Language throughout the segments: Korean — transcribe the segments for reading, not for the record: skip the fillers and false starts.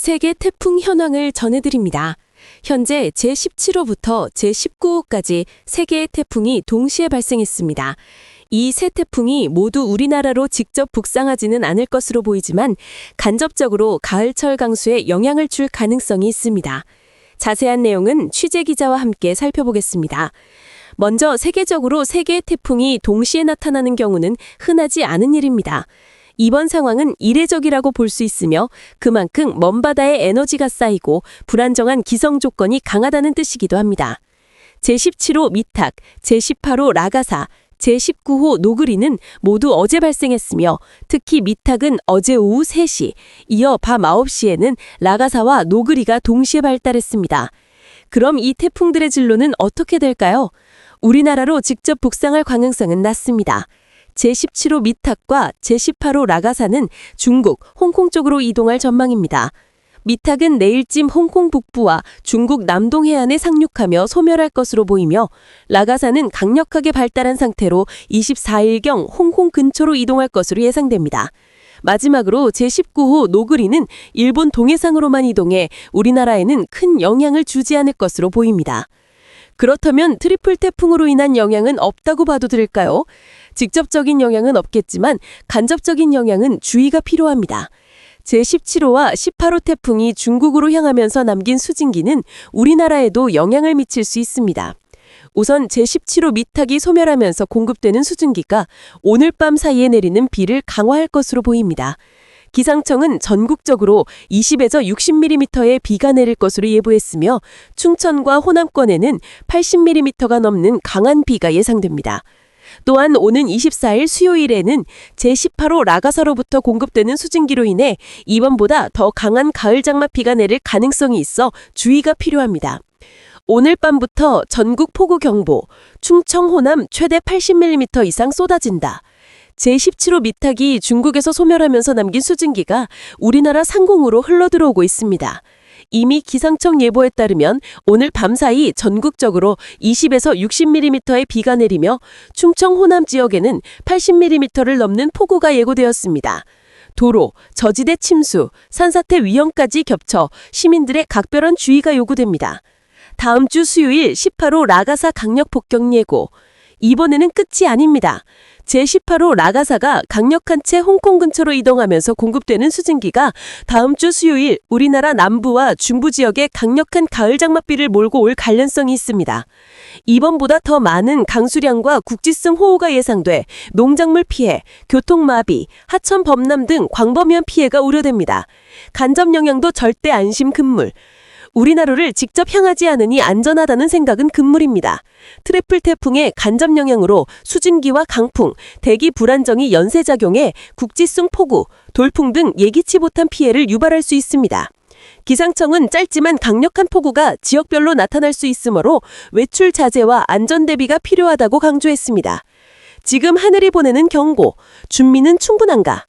세계 태풍 현황을 전해드립니다. 현재 제17호부터 제19호까지 세 개의 태풍이 동시에 발생했습니다. 이 세 태풍이 모두 우리나라로 직접 북상하지는 않을 것으로 보이지만 간접적으로 가을철 강수에 영향을 줄 가능성이 있습니다. 자세한 내용은 취재 기자와 함께 살펴보겠습니다. 먼저 세계적으로 세 개의 태풍이 동시에 나타나는 경우는 흔하지 않은 일입니다. 이번 상황은 이례적이라고 볼 수 있으며 그만큼 먼바다에 에너지가 쌓이고 불안정한 기상 조건이 강하다는 뜻이기도 합니다. 제17호 미탁, 제18호 라가사, 제19호 노그리는 모두 어제 발생했으며 특히 미탁은 어제 오후 3시, 이어 밤 9시에는 라가사와 노그리가 동시에 발달했습니다. 그럼 이 태풍들의 진로는 어떻게 될까요? 우리나라로 직접 북상할 가능성은 낮습니다. 제17호 미탁과 제18호 라가사는 중국, 홍콩 쪽으로 이동할 전망입니다. 미탁은 내일쯤 홍콩 북부와 중국 남동 해안에 상륙하며 소멸할 것으로 보이며 라가사는 강력하게 발달한 상태로 24일경 홍콩 근처로 이동할 것으로 예상됩니다. 마지막으로 제19호 노그리는 일본 동해상으로만 이동해 우리나라에는 큰 영향을 주지 않을 것으로 보입니다. 그렇다면 트리플 태풍으로 인한 영향은 없다고 봐도 될까요? 직접적인 영향은 없겠지만 간접적인 영향은 주의가 필요합니다. 제17호와 18호 태풍이 중국으로 향하면서 남긴 수증기는 우리나라에도 영향을 미칠 수 있습니다. 우선 제17호 미탁이 소멸하면서 공급되는 수증기가 오늘 밤 사이에 내리는 비를 강화할 것으로 보입니다. 기상청은 전국적으로 20에서 60mm의 비가 내릴 것으로 예보했으며 충청과 호남권에는 80mm가 넘는 강한 비가 예상됩니다. 또한 오는 24일 수요일에는 제18호 라가사로부터 공급되는 수증기로 인해 이번보다 더 강한 가을 장맛비가 내릴 가능성이 있어 주의가 필요합니다. 오늘 밤부터 전국 폭우 경보, 충청 호남 최대 80mm 이상 쏟아진다. 제17호 미탁이 중국에서 소멸하면서 남긴 수증기가 우리나라 상공으로 흘러들어오고 있습니다. 이미 기상청 예보에 따르면 오늘 밤사이 전국적으로 20에서 60mm의 비가 내리며 충청 호남 지역에는 80mm를 넘는 폭우가 예고되었습니다. 도로, 저지대 침수, 산사태 위험까지 겹쳐 시민들의 각별한 주의가 요구됩니다. 다음 주 수요일 18호 라가사 강력 폭격 예고. 이번에는 끝이 아닙니다. 제18호 라가사가 강력한 채 홍콩 근처로 이동하면서 공급되는 수증기가 다음 주 수요일 우리나라 남부와 중부 지역에 강력한 가을 장맛비를 몰고 올 가능성이 있습니다. 이번보다 더 많은 강수량과 국지성 호우가 예상돼 농작물 피해, 교통마비, 하천 범람 등 광범위한 피해가 우려됩니다. 간접 영향도 절대 안심 금물. 우리나라를 직접 향하지 않으니 안전하다는 생각은 금물입니다. 트리플 태풍의 간접 영향으로 수증기와 강풍, 대기 불안정이 연쇄작용해 국지성 폭우, 돌풍 등 예기치 못한 피해를 유발할 수 있습니다. 기상청은 짧지만 강력한 폭우가 지역별로 나타날 수 있으므로 외출 자제와 안전 대비가 필요하다고 강조했습니다. 지금 하늘이 보내는 경고, 준비는 충분한가?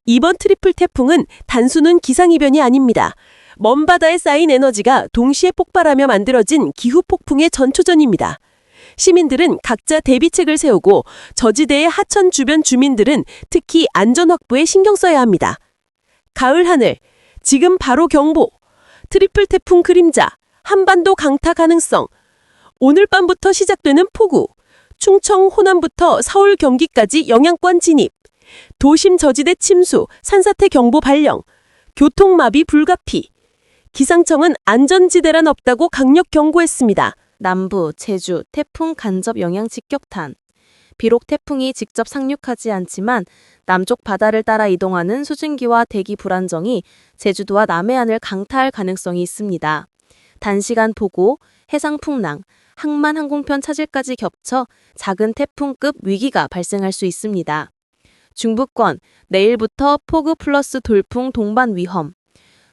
이번 트리플 태풍은 단순한 기상이변이 아닙니다. 먼 바다에 쌓인 에너지가 동시에 폭발하며 만들어진 기후폭풍의 전초전입니다. 시민들은 각자 대비책을 세우고 저지대의 하천 주변 주민들은 특히 안전 확보에 신경 써야 합니다. 가을 하늘, 지금 바로 경보, 트리플 태풍 그림자, 한반도 강타 가능성, 오늘 밤부터 시작되는 폭우, 충청 호남부터 서울 경기까지 영향권 진입, 도심 저지대 침수, 산사태 경보 발령, 교통마비 불가피. 기상청은 안전지대란 없다고 강력 경고했습니다. 남부, 제주, 태풍 간접 영향 직격탄. 비록 태풍이 직접 상륙하지 않지만 남쪽 바다를 따라 이동하는 수증기와 대기 불안정이 제주도와 남해안을 강타할 가능성이 있습니다. 단시간 폭우, 해상 풍랑, 항만 항공편 차질까지 겹쳐 작은 태풍급 위기가 발생할 수 있습니다. 중부권, 내일부터 폭우 플러스 돌풍 동반 위험.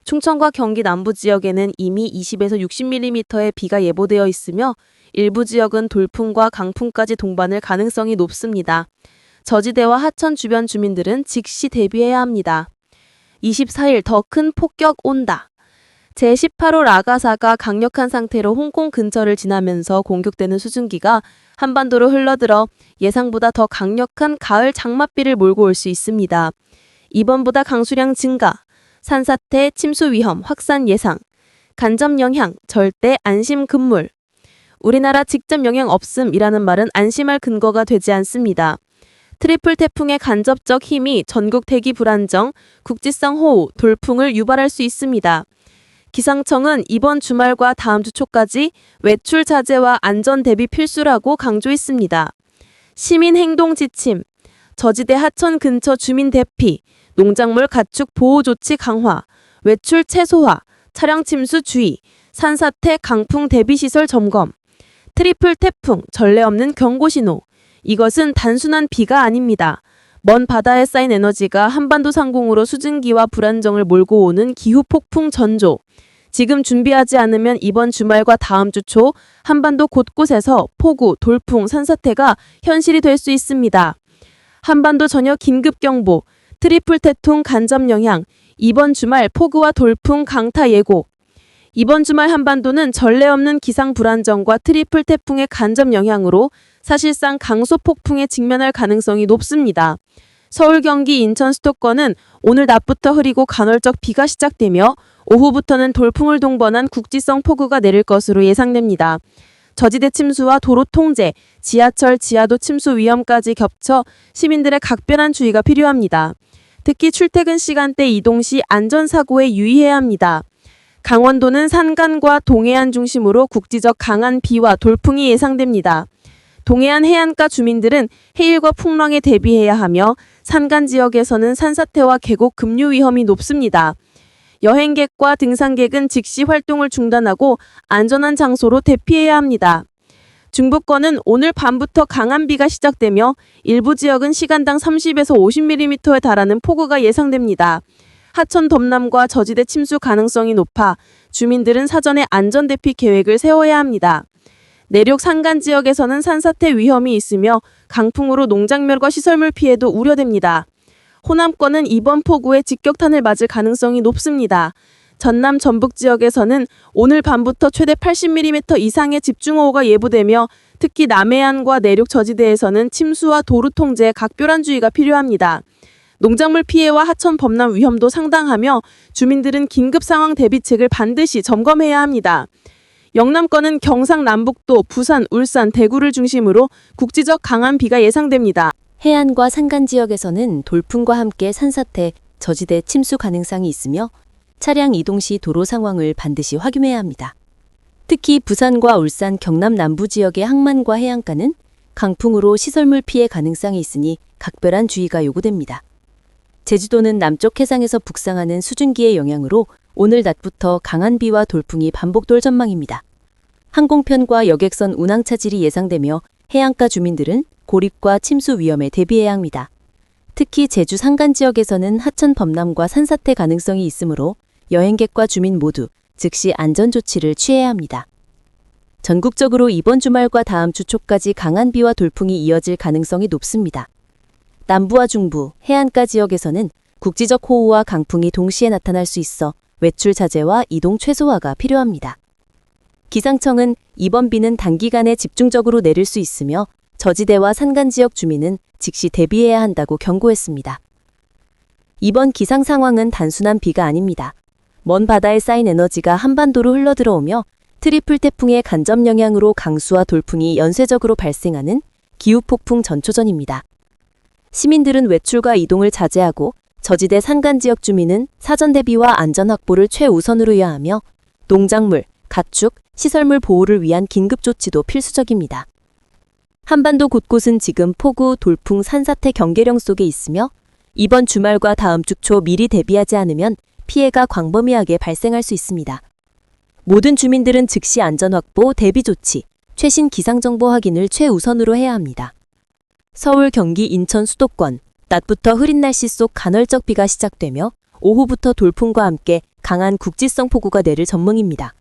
충청과 경기 남부 지역에는 이미 20에서 60mm의 비가 예보되어 있으며 일부 지역은 돌풍과 강풍까지 동반할 가능성이 높습니다. 저지대와 하천 주변 주민들은 즉시 대비해야 합니다. 24일 더 큰 폭격 온다. 제18호 라가사가 강력한 상태로 홍콩 근처를 지나면서 공격되는 수증기가 한반도로 흘러들어 예상보다 더 강력한 가을 장맛비를 몰고 올 수 있습니다. 이번보다 강수량 증가, 산사태, 침수 위험, 확산 예상, 간접 영향, 절대 안심 금물. 우리나라 직접 영향 없음이라는 말은 안심할 근거가 되지 않습니다. 트리플 태풍의 간접적 힘이 전국 대기 불안정, 국지성 호우, 돌풍을 유발할 수 있습니다. 기상청은 이번 주말과 다음 주 초까지 외출 자제와 안전 대비 필수라고 강조했습니다. 시민 행동 지침, 저지대 하천 근처 주민 대피, 농작물 가축 보호 조치 강화, 외출 최소화, 차량 침수 주의, 산사태 강풍 대비 시설 점검, 트리플 태풍, 전례 없는 경고 신호. 이것은 단순한 비가 아닙니다. 먼 바다에 쌓인 에너지가 한반도 상공으로 수증기와 불안정을 몰고 오는 기후 폭풍 전조. 지금 준비하지 않으면 이번 주말과 다음 주 초 한반도 곳곳에서 폭우, 돌풍, 산사태가 현실이 될 수 있습니다. 한반도 전역 긴급경보, 트리플 태풍 간접 영향, 이번 주말 폭우와 돌풍 강타 예고. 이번 주말 한반도는 전례 없는 기상 불안정과 트리플 태풍의 간접 영향으로 사실상 강소 폭풍에 직면할 가능성이 높습니다. 서울, 경기, 인천, 수도권은 오늘 낮부터 흐리고 간헐적 비가 시작되며 오후부터는 돌풍을 동반한 국지성 폭우가 내릴 것으로 예상됩니다. 저지대 침수와 도로 통제, 지하철, 지하도 침수 위험까지 겹쳐 시민들의 각별한 주의가 필요합니다. 특히 출퇴근 시간대 이동 시 안전사고에 유의해야 합니다. 강원도는 산간과 동해안 중심으로 국지적 강한 비와 돌풍이 예상됩니다. 동해안 해안가 주민들은 해일과 풍랑에 대비해야 하며 산간 지역에서는 산사태와 계곡 급류 위험이 높습니다. 여행객과 등산객은 즉시 활동을 중단하고 안전한 장소로 대피해야 합니다. 중부권은 오늘 밤부터 강한 비가 시작되며 일부 지역은 시간당 30에서 50mm에 달하는 폭우가 예상됩니다. 하천 덤남과 저지대 침수 가능성이 높아 주민들은 사전에 안전 대피 계획을 세워야 합니다. 내륙 산간 지역에서는 산사태 위험이 있으며 강풍으로 농작물과 시설물 피해도 우려됩니다. 호남권은 이번 폭우에 직격탄을 맞을 가능성이 높습니다. 전남 전북 지역에서는 오늘 밤부터 최대 80mm 이상의 집중호우가 예보되며 특히 남해안과 내륙 저지대에서는 침수와 도로 통제에 각별한 주의가 필요합니다. 농작물 피해와 하천 범람 위험도 상당하며 주민들은 긴급 상황 대비책을 반드시 점검해야 합니다. 영남권은 경상남북도, 부산, 울산, 대구를 중심으로 국지적 강한 비가 예상됩니다. 해안과 산간 지역에서는 돌풍과 함께 산사태, 저지대 침수 가능성이 있으며 차량 이동 시 도로 상황을 반드시 확인해야 합니다. 특히 부산과 울산, 경남 남부 지역의 항만과 해안가는 강풍으로 시설물 피해 가능성이 있으니 각별한 주의가 요구됩니다. 제주도는 남쪽 해상에서 북상하는 수증기의 영향으로 오늘 낮부터 강한 비와 돌풍이 반복될 전망입니다. 항공편과 여객선 운항 차질이 예상되며 해안가 주민들은 고립과 침수 위험에 대비해야 합니다. 특히 제주 산간 지역에서는 하천 범람과 산사태 가능성이 있으므로 여행객과 주민 모두 즉시 안전 조치를 취해야 합니다. 전국적으로 이번 주말과 다음 주 초까지 강한 비와 돌풍이 이어질 가능성이 높습니다. 남부와 중부, 해안가 지역에서는 국지적 호우와 강풍이 동시에 나타날 수 있어 외출 자제와 이동 최소화가 필요합니다. 기상청은 이번 비는 단기간에 집중적으로 내릴 수 있으며 저지대와 산간 지역 주민은 즉시 대비해야 한다고 경고했습니다. 이번 기상 상황은 단순한 비가 아닙니다. 먼 바다에 쌓인 에너지가 한반도로 흘러들어오며 트리플 태풍의 간접 영향으로 강수와 돌풍이 연쇄적으로 발생하는 기후폭풍 전초전입니다. 시민들은 외출과 이동을 자제하고 저지대 산간 지역 주민은 사전 대비와 안전 확보를 최우선으로 해야 하며 농작물, 가축, 시설물 보호를 위한 긴급 조치도 필수적입니다. 한반도 곳곳은 지금 폭우, 돌풍, 산사태 경계령 속에 있으며 이번 주말과 다음 주 초 미리 대비하지 않으면 피해가 광범위하게 발생할 수 있습니다. 모든 주민들은 즉시 안전 확보, 대비 조치, 최신 기상정보 확인을 최우선으로 해야 합니다. 서울, 경기, 인천, 수도권, 낮부터 흐린 날씨 속 간헐적 비가 시작되며 오후부터 돌풍과 함께 강한 국지성 폭우가 내릴 전망입니다.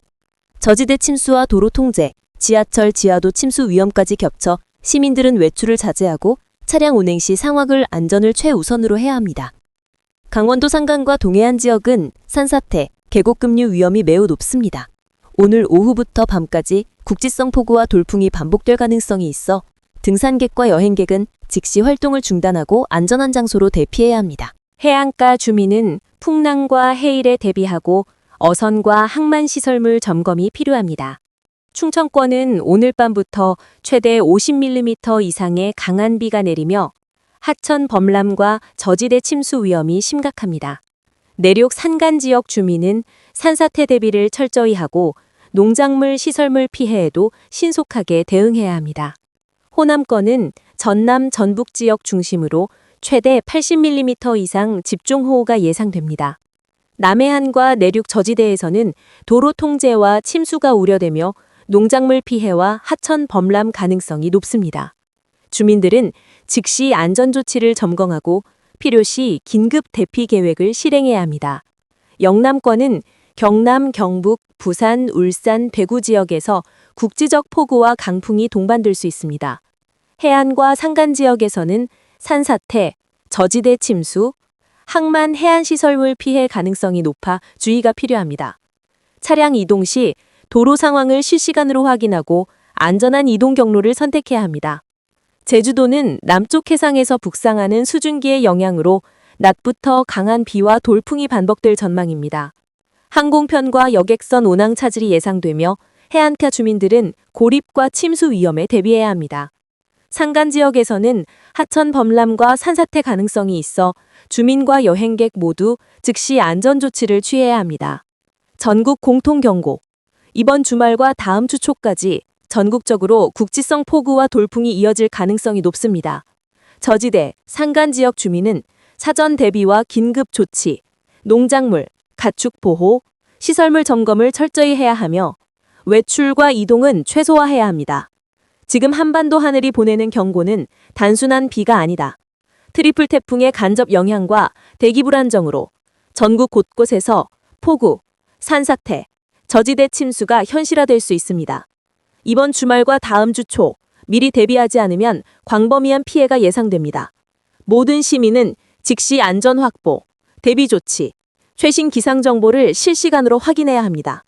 저지대 침수와 도로 통제, 지하철, 지하도 침수 위험까지 겹쳐 시민들은 외출을 자제하고 차량 운행 시 상황을 안전을 최우선으로 해야 합니다. 강원도 산간과 동해안 지역은 산사태, 계곡급류 위험이 매우 높습니다. 오늘 오후부터 밤까지 국지성 폭우와 돌풍이 반복될 가능성이 있어 등산객과 여행객은 즉시 활동을 중단하고 안전한 장소로 대피해야 합니다. 해안가 주민은 풍랑과 해일에 대비하고 어선과 항만 시설물 점검이 필요합니다. 충청권은 오늘 밤부터 최대 50mm 이상의 강한 비가 내리며 하천 범람과 저지대 침수 위험이 심각합니다. 내륙 산간 지역 주민은 산사태 대비를 철저히 하고 농작물 시설물 피해에도 신속하게 대응해야 합니다. 호남권은 전남 전북 지역 중심으로 최대 80mm 이상 집중호우가 예상됩니다. 남해안과 내륙 저지대에서는 도로 통제와 침수가 우려되며 농작물 피해와 하천 범람 가능성이 높습니다. 주민들은 즉시 안전조치를 점검하고 필요시 긴급 대피 계획을 실행해야 합니다. 영남권은 경남, 경북, 부산, 울산, 대구 지역에서 국지적 폭우와 강풍이 동반될 수 있습니다. 해안과 산간 지역에서는 산사태, 저지대 침수, 항만 해안시설물 피해 가능성이 높아 주의가 필요합니다. 차량 이동 시 도로 상황을 실시간으로 확인하고 안전한 이동 경로를 선택해야 합니다. 제주도는 남쪽 해상에서 북상하는 수증기의 영향으로 낮부터 강한 비와 돌풍이 반복될 전망입니다. 항공편과 여객선 운항 차질이 예상되며 해안가 주민들은 고립과 침수 위험에 대비해야 합니다. 산간 지역에서는 하천 범람과 산사태 가능성이 있어 주민과 여행객 모두 즉시 안전조치를 취해야 합니다. 전국 공통경고. 이번 주말과 다음 주 초까지 전국적으로 국지성 폭우와 돌풍이 이어질 가능성이 높습니다. 저지대, 산간 지역 주민은 사전 대비와 긴급 조치, 농작물, 가축 보호, 시설물 점검을 철저히 해야 하며 외출과 이동은 최소화해야 합니다. 지금 한반도 하늘이 보내는 경고는 단순한 비가 아니다. 트리플 태풍의 간접 영향과 대기 불안정으로 전국 곳곳에서 폭우, 산사태, 저지대 침수가 현실화될 수 있습니다. 이번 주말과 다음 주 초 미리 대비하지 않으면 광범위한 피해가 예상됩니다. 모든 시민은 즉시 안전 확보, 대비 조치, 최신 기상 정보를 실시간으로 확인해야 합니다.